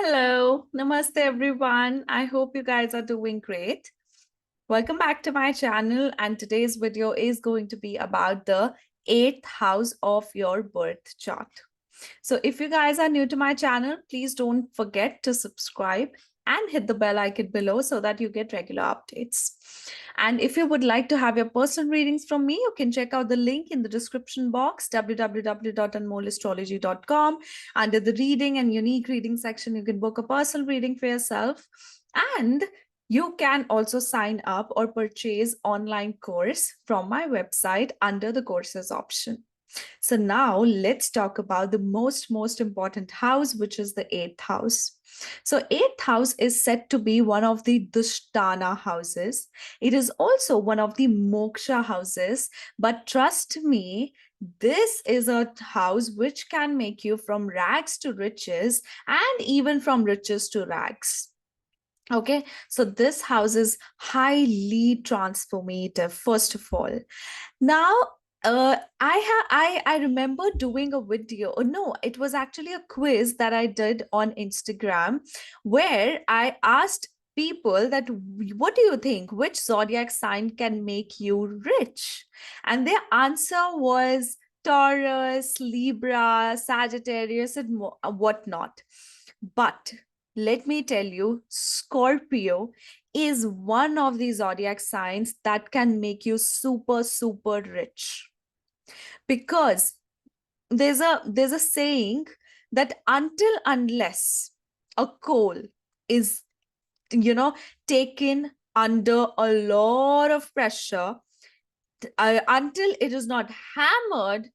Hello, namaste everyone. I hope you guys are doing great. Welcome back to my channel, and today's video is going to be about the 8th house of your birth chart. So if you guys are new to my channel, please don't forget to subscribe and hit the bell icon below so that you get regular updates. And if you would like to have your personal readings from me, you can check out the link in the description box, www.anmollastrology.com. Under the reading and unique reading section, you can book a personal reading for yourself. And you can also sign up or purchase online course from my website under the courses option. So now let's talk about the most important house, which is the 8th house. So 8th house is said to be one of the Dushtana houses. It is also one of the Moksha houses. But trust me, this is a house which can make you from rags to riches and even from riches to rags. Okay, so this house is highly transformative, first of all. Now, I remember doing a video, or no, it was actually a quiz that I did on Instagram where I asked people that what do you think, which zodiac sign can make you rich? And their answer was Taurus, Libra, Sagittarius, and whatnot. But let me tell you, Scorpio is one of the zodiac signs that can make you super rich, because there's a saying that unless a coal is taken under a lot of pressure, until it is not hammered,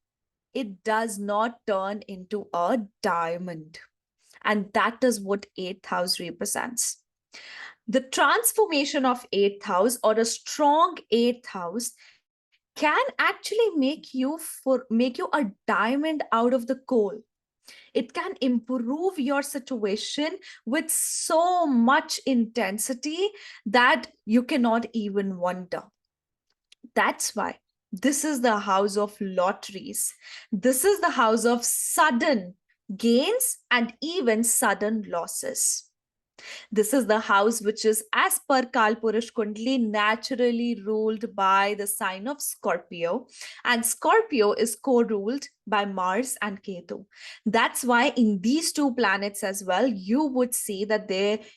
it does not turn into a diamond. And that is what 8th house represents. The transformation of 8th house, or a strong 8th house, can actually make you a diamond out of the coal. It can improve your situation with so much intensity that you cannot even wonder. That's why this is the house of lotteries. This is the house of sudden gains and even sudden losses. This is the house which is, as per Kalpurush Kundli, naturally ruled by the sign of Scorpio. And Scorpio is co-ruled by Mars and Ketu. That's why in these two planets as well, you would see that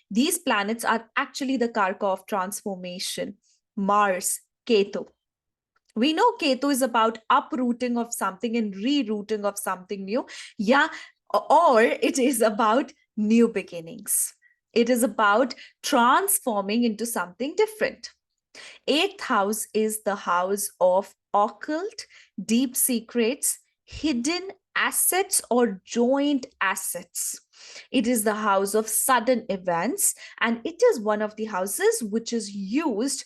these planets are actually the Karka of transformation. Mars, Ketu. We know Ketu is about uprooting of something and rerouting of something new. Yeah, or it is about new beginnings. It is about transforming into something different. 8th house is the house of occult, deep secrets, hidden assets, or joint assets. It is the house of sudden events, and it is one of the houses which is used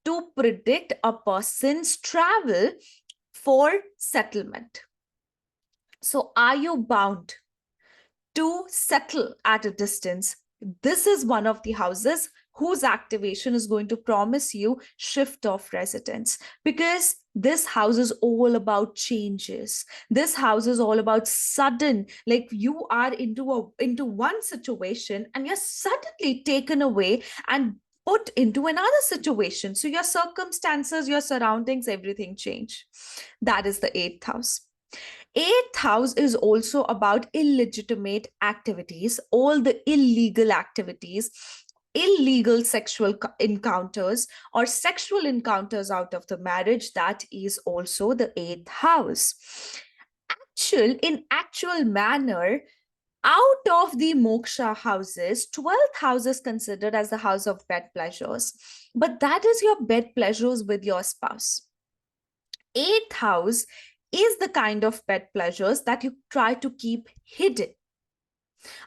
to predict a person's travel for settlement. So are you bound to settle at a distance? This is one of the houses whose activation is going to promise you shift of residence, because this house is all about changes. This house is all about sudden, like you are into one situation and you're suddenly taken away and put into another situation. So your circumstances, your surroundings, everything change. That is the 8th house. 8th house is also about illegitimate activities, all the illegal activities, illegal sexual encounters, or sexual encounters out of the marriage. That is also the 8th house. In actual manner, out of the moksha houses, 12th house is considered as the house of bed pleasures, but that is your bed pleasures with your spouse. 8th house is the kind of bed pleasures that you try to keep hidden.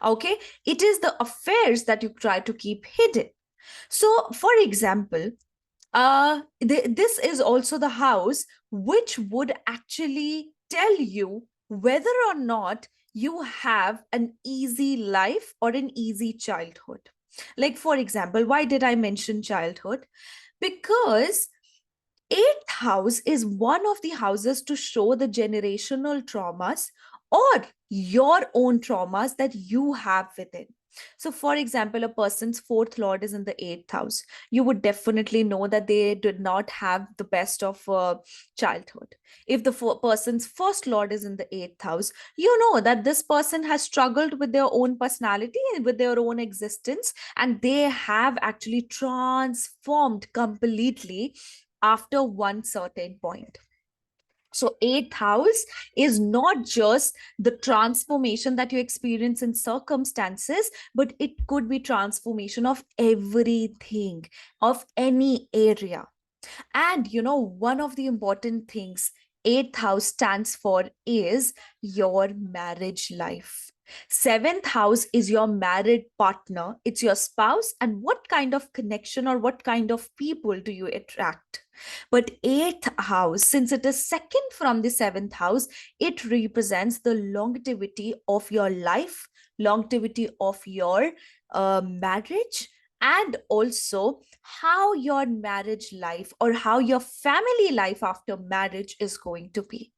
Okay, it is the affairs that you try to keep hidden. So, for example, this is also the house which would actually tell you whether or not you have an easy life or an easy childhood. Like, for example, why did I mention childhood? Because 8th house is one of the houses to show the generational traumas or your own traumas that you have within. So, for example, a person's fourth lord is in the eighth house. You would definitely know that they did not have the best of childhood. If the person's first lord is in the eighth house, you know that this person has struggled with their own personality and with their own existence, and they have actually transformed completely after one certain point. So, eighth house is not just the transformation that you experience in circumstances, but it could be transformation of everything, of any area. And one of the important things eighth house stands for is your marriage life. Seventh house is your married partner, it's your spouse, and what kind of connection or what kind of people do you attract. But eighth house, since it is second from the seventh house, it represents the longevity of your life, longevity of your marriage, and also how your marriage life or how your family life after marriage is going to be.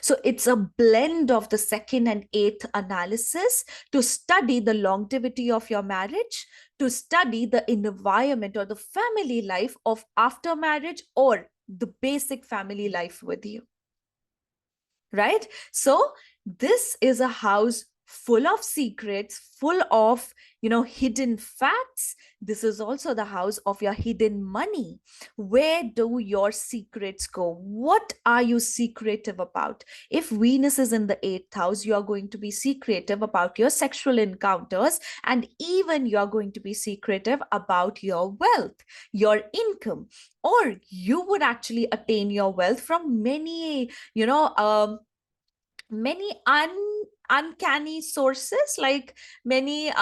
So it's a blend of the second and eighth analysis to study the longevity of your marriage, to study the environment or the family life of after marriage or the basic family life with you. Right? So this is a house full of secrets, full of hidden facts. This is also the house of your hidden money. Where do your secrets go? What are you secretive about? If Venus is in the eighth house, you are going to be secretive about your sexual encounters, and even you are going to be secretive about your wealth, your income, or you would actually attain your wealth from many many uncanny sources, like many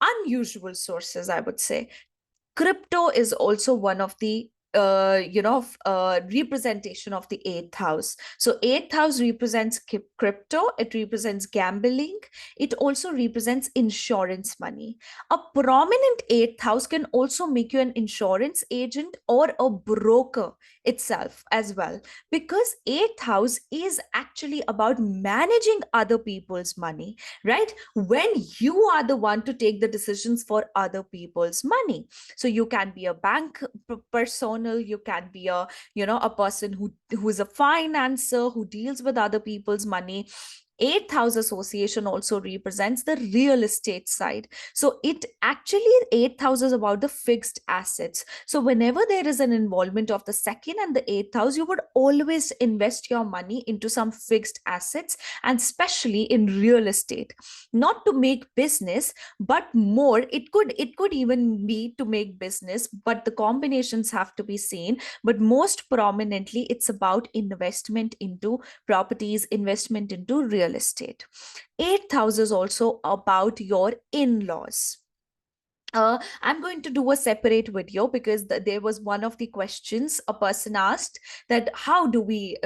unusual sources, I would say. Crypto is also one of the representation of the eighth house. So eighth house represents crypto, it represents gambling, it also represents insurance money. A prominent eighth house can also make you an insurance agent or a broker itself as well, because eighth house is actually about managing other people's money, right? When you are the one to take the decisions for other people's money. So you can be a bank personnel, you can be a person who's a financer who deals with other people's money. Eighth house association also represents the real estate side. So it actually, eighth house is about the fixed assets. So whenever there is an involvement of the second and the eighth house, you would always invest your money into some fixed assets, and especially in real estate, not to make business, but more, it could even be to make business, but the combinations have to be seen. But most prominently, it's about investment into properties, investment into real estate. Eighth house is also about your in-laws. I'm going to do a separate video because there was one of the questions a person asked, that how do we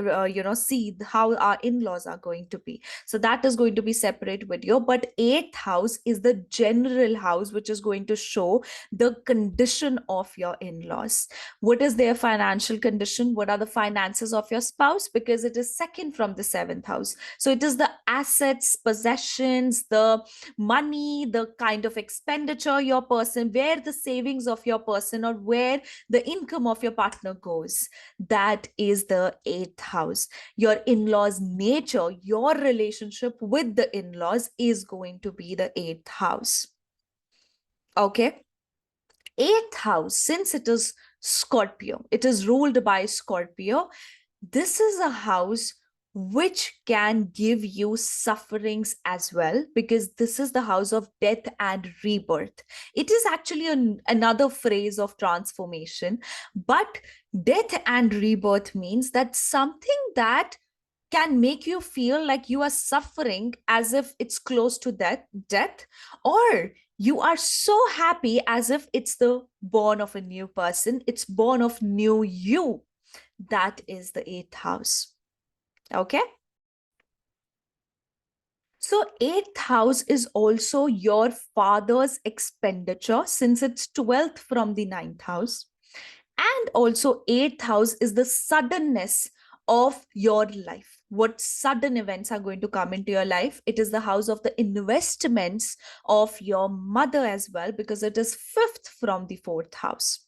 see how our in-laws are going to be. So that is going to be separate video. But eighth house is the general house which is going to show the condition of your in-laws. What is their financial condition? What are the finances of your spouse? Because it is second from the seventh house. So it is the assets, possessions, the money, the kind of expenditure your person, where the savings of your person or where the income of your partner goes. That is the eighth house. Your in-laws nature, your relationship with the in-laws is going to be the eighth house. Okay. Eighth house, since it is Scorpio, it is ruled by Scorpio. This is a house which can give you sufferings as well, because this is the house of death and rebirth. It is actually another phrase of transformation, but death and rebirth means that something that can make you feel like you are suffering as if it's close to death, or you are so happy as if it's the born of a new person, it's born of new you. That is the eighth house. Okay. So eighth house is also your father's expenditure, since it's 12th from the ninth house. And also eighth house is the suddenness of your life. what sudden events are going to come into your life. It is the house of the investments of your mother as well, because it is fifth from the fourth house.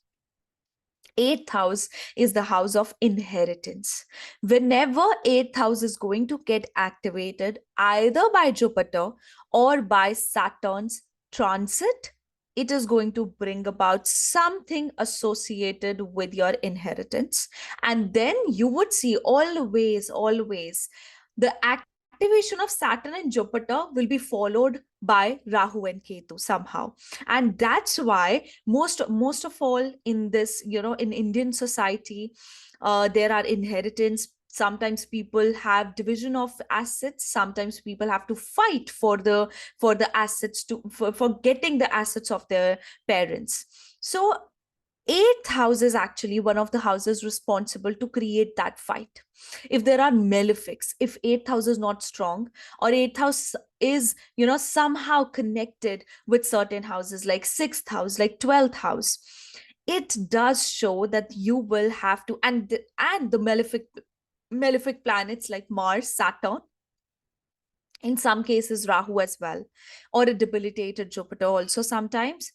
Eighth house is the house of inheritance. Whenever eighth house is going to get activated, either by Jupiter or by Saturn's transit, it is going to bring about something associated with your inheritance. And then you would see always, always the activation of Saturn and Jupiter will be followed by Rahu and Ketu somehow. And that's why most of all in this, in Indian society, there are inheritance. Sometimes people have division of assets. Sometimes people have to fight for the assets, for getting the assets of their parents. So eighth house is actually one of the houses responsible to create that fight. If there are malefics, if eighth house is not strong, or eighth house is somehow connected with certain houses like sixth house, like 12th house, it does show that you will have to, and the malefic planets like Mars, Saturn, in some cases Rahu as well, or a debilitated Jupiter also sometimes,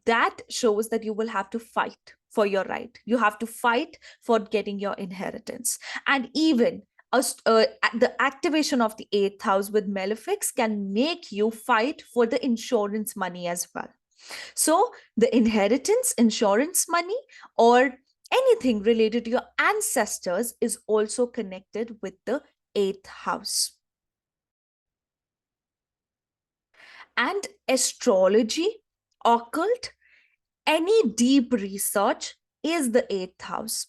that shows that you will have to fight for your right. You have to fight for getting your inheritance. And even the activation of the eighth house with malefics can make you fight for the insurance money as well. So the inheritance, insurance money, or anything related to your ancestors is also connected with the eighth house. And astrology, occult, any deep research is the eighth house.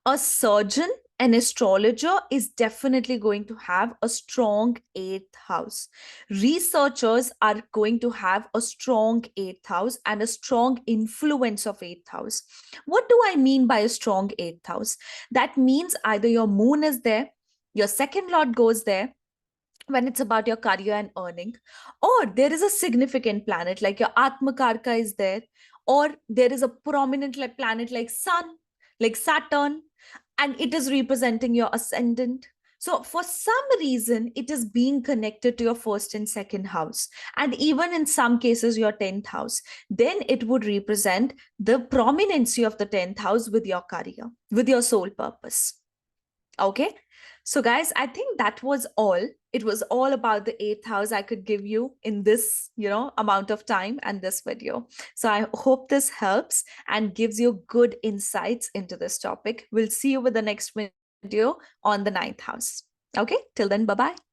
A surgeon, an astrologer is definitely going to have a strong eighth house. Researchers are going to have a strong eighth house and a strong influence of eighth house. What do I mean by a strong eighth house? That means either your moon is there, your second lord goes there, when it's about your career and earning, or there is a significant planet like your Atmakarka is there, or there is a prominent planet like Sun, like Saturn, and it is representing your ascendant. So for some reason, it is being connected to your first and second house, and even in some cases, your 10th house. Then it would represent the prominency of the 10th house with your career, with your soul purpose. Okay. So guys, I think that was all. It was all about the eighth house I could give you in this, amount of time and this video. So I hope this helps and gives you good insights into this topic. We'll see you with the next video on the ninth house. Okay. Till then, bye-bye.